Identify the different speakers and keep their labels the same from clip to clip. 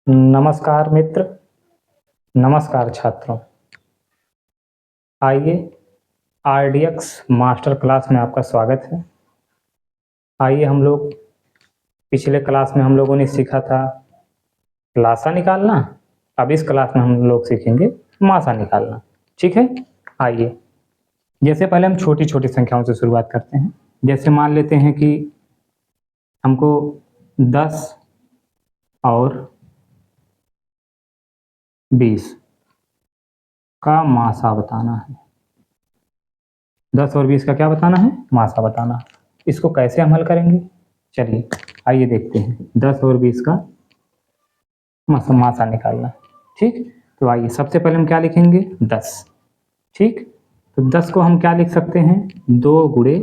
Speaker 1: नमस्कार मित्र, नमस्कार छात्रों। आइए आरडीएक्स मास्टर क्लास में आपका स्वागत है। आइए हम लोग पिछले क्लास में हम लोगों ने सीखा था लासा निकालना। अब इस क्लास में हम लोग सीखेंगे मासा निकालना। ठीक है, आइए। जैसे पहले हम छोटी छोटी संख्याओं से शुरुआत करते हैं। जैसे मान लेते हैं कि हमको 10 और 20 का मासा बताना है। 10 और 20 का क्या बताना है? मासा बताना है। इसको कैसे हम हल करेंगे? चलिए आइए देखते हैं। 10 और 20 का मासा निकालना। ठीक, तो आइए सबसे पहले हम क्या लिखेंगे? 10। ठीक, तो 10 को हम क्या लिख सकते हैं? 2 गुणे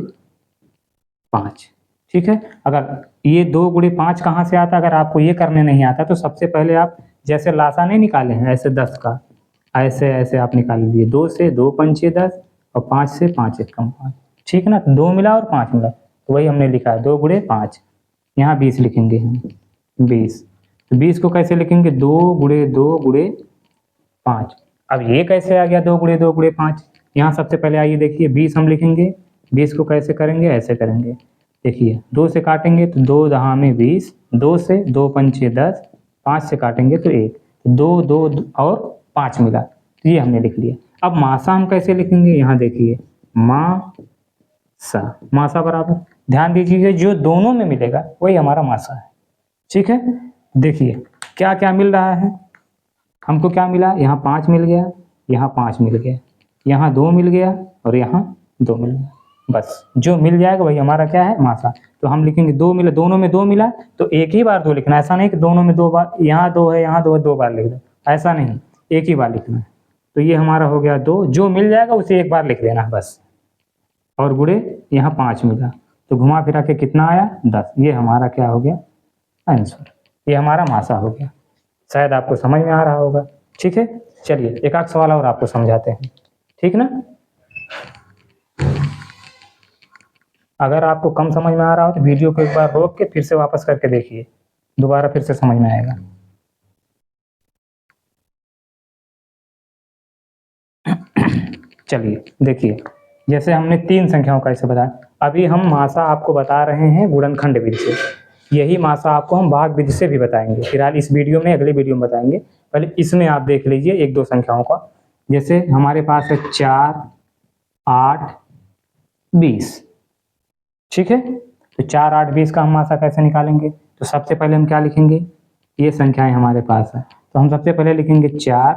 Speaker 1: 5। ठीक है, अगर ये 2 गुणे 5 कहाँ से आता? अगर आपको ये करने नहीं आता तो सबसे पहले आप जैसे लासा नहीं निकाले हैं ऐसे 10 का ऐसे ऐसे आप निकाल लीजिए। 2 से 2 पंचे 10 और 5 से 5 एकम 5। ठीक है ना, 2 मिला और 5 मिला, तो वही हमने लिखा है 2 गुणे 5। यहाँ 20 लिखेंगे हम। 20, तो 20 को कैसे लिखेंगे? 2 गुणे 2 गुणे 5। अब ये कैसे आ गया 2 गुणे 2 गुणे 5? यहाँ सबसे पहले आइए देखिए 20 हम लिखेंगे। 20 को कैसे करेंगे? ऐसे करेंगे। देखिए 2 से काटेंगे तो 2 दहा में 20, 2 से 2 पंचे 10, 5 से काटेंगे तो 1, 2 2 और 5 मिला, तो ये हमने लिख लिया। अब मासा हम कैसे लिखेंगे? यहाँ देखिए मासा, मासा बराबर, ध्यान दीजिए जो दोनों में मिलेगा वही हमारा मासा है। ठीक है, देखिए क्या क्या मिल रहा है हमको। क्या मिला? यहाँ 5 मिल गया, यहाँ 5 मिल गया, यहाँ 2 मिल गया और यहाँ 2 मिल गया। बस जो मिल जाएगा वही हमारा क्या है? मासा। तो हम लिखेंगे 2 मिला, दोनों में 2 मिला तो एक ही बार 2 लिखना है। ऐसा नहीं कि दोनों में 2 बार, यहाँ 2 है यहाँ 2 है 2 बार लिख दो, ऐसा नहीं, एक ही बार लिखना है। तो ये हमारा हो गया 2, जो मिल जाएगा उसे एक बार लिख देना है बस। और गुणे यहाँ 5 मिला, तो घुमा फिरा के कितना आया? 10। ये हमारा क्या हो गया? आंसर। ये हमारा मासा हो गया। शायद आपको समझ में आ रहा होगा। ठीक है, चलिए एक आध सवाल और आपको समझाते हैं। ठीक ना, अगर आपको कम समझ में आ रहा हो तो वीडियो को एक बार रोक के फिर से वापस करके देखिए, दोबारा फिर से समझ में आएगा। चलिए देखिए, जैसे हमने 3 संख्याओं का इसे बताया, अभी हम मासा आपको बता रहे हैं गुणनखंड विधि से। यही मासा आपको हम भाग विधि से भी बताएंगे। फिलहाल इस वीडियो में, अगले वीडियो में बताएंगे। पहले इसमें आप देख लीजिए 1-2 संख्याओं का। जैसे हमारे पास है 4, 8, 20। ठीक है, तो 4, 8, 20 का हम मासा कैसे निकालेंगे? तो सबसे पहले हम क्या लिखेंगे? ये संख्याएं हमारे पास है, तो हम सबसे पहले लिखेंगे 4,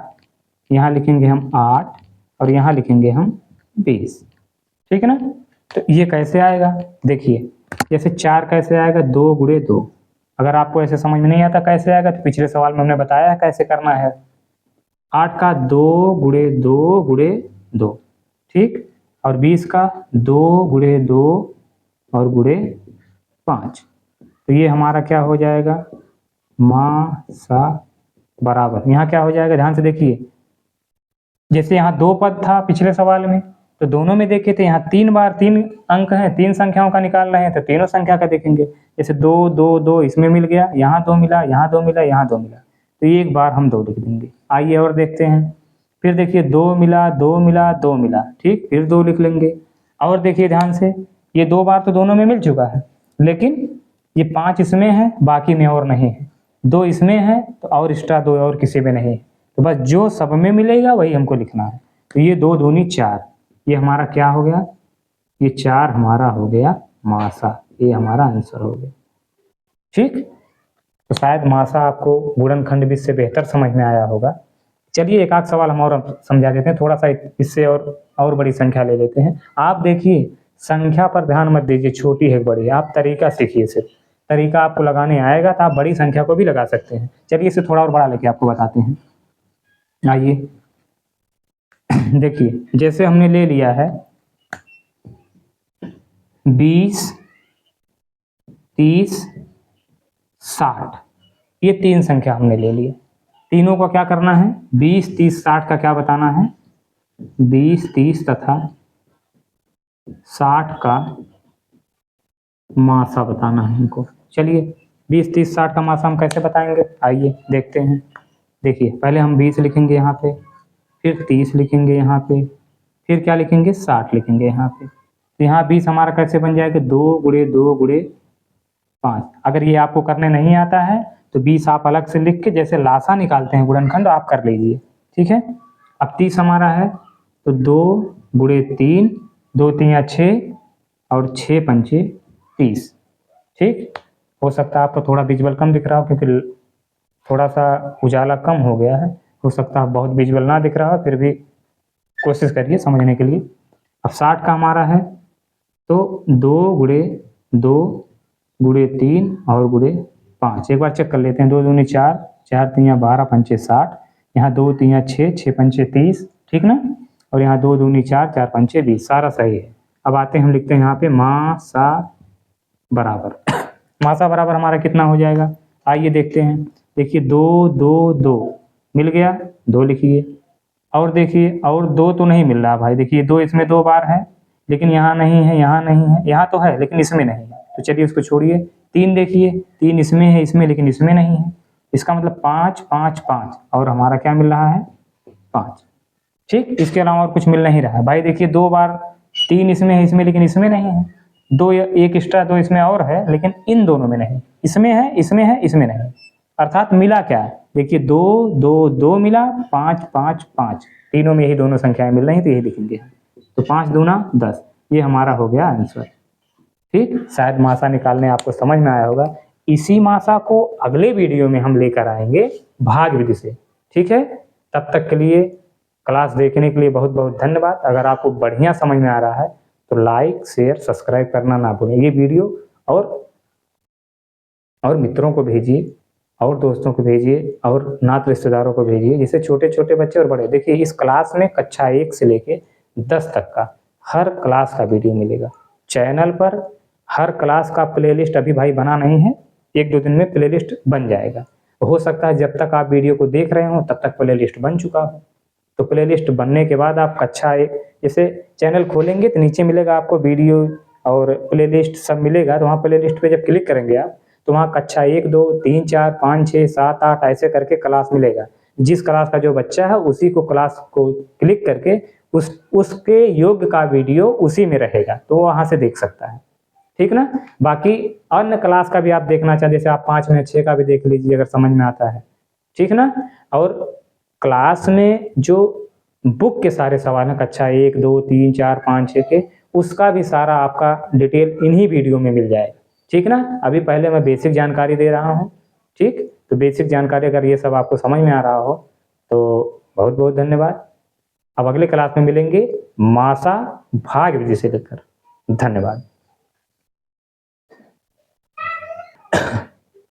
Speaker 1: यहाँ लिखेंगे हम 8 और यहाँ लिखेंगे हम 20। ठीक है ना, तो ये कैसे आएगा? देखिए जैसे 4 कैसे आएगा? 2 गुणे 2। अगर आपको ऐसे समझ में नहीं आता कैसे आएगा तो पिछले सवाल में हमने बताया है कैसे करना है। 8 का 2 गुणे 2 गुणे 2। ठीक, और 20 का 2 गुणे 2 और गुणे 5। तो ये हमारा क्या हो जाएगा? मासा बराबर, यहाँ क्या हो जाएगा? ध्यान से देखिए, जैसे यहाँ 2 पद था पिछले सवाल में, तो दोनों में देखे थे यहाँ 3 बार 3 अंक हैं, 3 संख्याओं का निकाल रहे हैं, तो तीनों संख्या का देखेंगे। जैसे 2 2 2 इसमें मिल गया, यहाँ 2 मिला, यहाँ 2 मिला, यहाँ 2 मिला, तो एक बार हम 2 लिख देंगे। आइए और देखते हैं। फिर देखिए 2 मिला, 2 मिला, 2 मिला, ठीक, फिर 2 लिख लेंगे। और देखिए ध्यान से, ये 2 बार तो दोनों में मिल चुका है, लेकिन ये 5 इसमें है, बाकी में और नहीं है। 2 इसमें है तो और एक्स्ट्रा 2 और किसी में नहीं है, तो बस जो सब में मिलेगा वही हमको लिखना है। तो ये 2 दूनी 4, ये हमारा क्या हो गया? ये 4 हमारा हो गया मासा, ये हमारा आंसर हो गया। ठीक, तो शायद मासा आपको गुणनखंड विधि से बेहतर समझ में आया होगा। चलिए एक आध सवाल हम और समझा देते हैं, थोड़ा सा इससे और बड़ी संख्या ले लेते हैं। आप देखिए संख्या पर ध्यान मत दीजिए, छोटी है बड़ी, आप तरीका सीखिए। सिर्फ तरीका आपको लगाने आएगा तो आप बड़ी संख्या को भी लगा सकते हैं। चलिए इसे थोड़ा और बड़ा लेके आपको बताते हैं। आइए देखिए, जैसे हमने ले लिया है 20, 30, 60, ये 3 संख्या हमने ले ली। तीनों को क्या करना है? 20, 30, 60 का क्या बताना है? 20, 30 तथा 60 का मासा बताना है हमको। चलिए 20, 30, 60 का मासा हम कैसे बताएंगे, आइए देखते हैं। देखिए पहले हम 20 लिखेंगे यहाँ पे, फिर 30 लिखेंगे यहाँ पे, फिर क्या लिखेंगे 60 लिखेंगे यहाँ पे। तो यहाँ 20 हमारा कैसे बन जाएगा, 2 गुणे 2 गुणे 5। अगर ये आपको करने नहीं आता है तो 20 आप अलग से लिख के जैसे लासा निकालते हैं गुणनखंड आप कर लीजिए, ठीक है। अब 30 हमारा है तो 2 गुणे 3, 2 3 6 और 6 पंचे 30, ठीक। हो सकता है आपको थोड़ा विजुअल कम दिख रहा हो क्योंकि थोड़ा सा उजाला कम हो गया है, हो सकता है बहुत विजुअल ना दिख रहा हो, फिर भी कोशिश करिए समझने के लिए। अब 60 का हमारा है तो 2 गुणे 2 गुणे 3 और गुणे 5। एक बार चेक कर लेते हैं, 2 दूनी 4, 4 3 12 पंचे 60, यहाँ 2 3 6, 6 पंचे 30, ठीक ना। और यहाँ 2 दूनी 4, 4 पंचे 20, सारा सही है। अब आते हैं हम लिखते हैं यहाँ पे मासा बराबर मासा बराबर हमारा कितना हो जाएगा, आइए देखते हैं। देखिए 2 2 2 मिल गया, 2 लिखिए। और देखिए और 2 तो नहीं मिल रहा भाई, देखिए 2 इसमें 2 बार है लेकिन यहाँ नहीं है, यहाँ नहीं है, यहाँ तो है लेकिन इसमें नहीं है, तो चलिए उसको छोड़िए। 3 देखिए 3 इसमें है, इसमें लेकिन इसमें नहीं है, इसका मतलब 5 5 5 और हमारा क्या मिल रहा है 5, ठीक। इसके अलावा और कुछ मिल नहीं रहा है भाई। देखिए 2 बार 3 इसमें है, इसमें लेकिन इसमें नहीं है, 2 एक एक्स्ट्रा 2 इसमें और है लेकिन इन दोनों में नहीं, इसमें है इसमें है इसमें नहीं, अर्थात मिला क्या है, देखिए 2 2 2 मिला, 5 5 5, तीनों में यही दोनों संख्याएं मिल रही तो यही लिखेंगे। तो 5 दूना 10, ये हमारा हो गया आंसर, ठीक। शायद मासा निकालने आपको समझ में आया होगा। इसी मासा को अगले वीडियो में हम लेकर आएंगे भाग विधि से, ठीक है। तब तक के लिए क्लास देखने के लिए बहुत बहुत धन्यवाद। अगर आपको बढ़िया समझ में आ रहा है तो लाइक शेयर सब्सक्राइब करना ना भूलें। ये वीडियो और मित्रों को भेजिए और दोस्तों को भेजिए और नात रिश्तेदारों को भेजिए, जिससे छोटे छोटे बच्चे और बड़े, देखिए इस क्लास में कक्षा 1 से लेके 10 तक का हर क्लास का वीडियो मिलेगा चैनल पर। हर क्लास का प्लेलिस्ट अभी भाई बना नहीं है, 1-2 दिन में प्लेलिस्ट बन जाएगा। हो सकता है जब तक आप वीडियो को देख रहे हो तब तक प्लेलिस्ट बन चुका हो, तो प्लेलिस्ट बनने के बाद आप कक्षा 1 जैसे चैनल खोलेंगे तो नीचे मिलेगा आपको वीडियो और प्लेलिस्ट सब मिलेगा। तो वहाँ प्लेलिस्ट पे जब क्लिक करेंगे आप तो वहाँ कक्षा 1 2 3 4 5 6 7 8 ऐसे करके क्लास मिलेगा। जिस क्लास का जो बच्चा है उसी को क्लास को क्लिक करके उसके योग्य का वीडियो उसी में रहेगा, तो वो वहाँ से देख सकता है, ठीक ना। बाकी अन्य क्लास का भी आप देखना चाहें, जैसे आप 5 में 6 का भी देख लीजिए अगर समझ में आता है, ठीक ना। और क्लास में जो बुक के सारे सवाल हैं कक्षा 1 2 3 4 5 6 के, उसका भी सारा आपका डिटेल इन्हीं वीडियो में मिल जाएगा, ठीक ना। अभी पहले मैं बेसिक जानकारी दे रहा हूँ, ठीक। तो बेसिक जानकारी अगर ये सब आपको समझ में आ रहा हो तो बहुत बहुत धन्यवाद। अब अगले क्लास में मिलेंगे मासा भाग विधि से लेकर, धन्यवाद।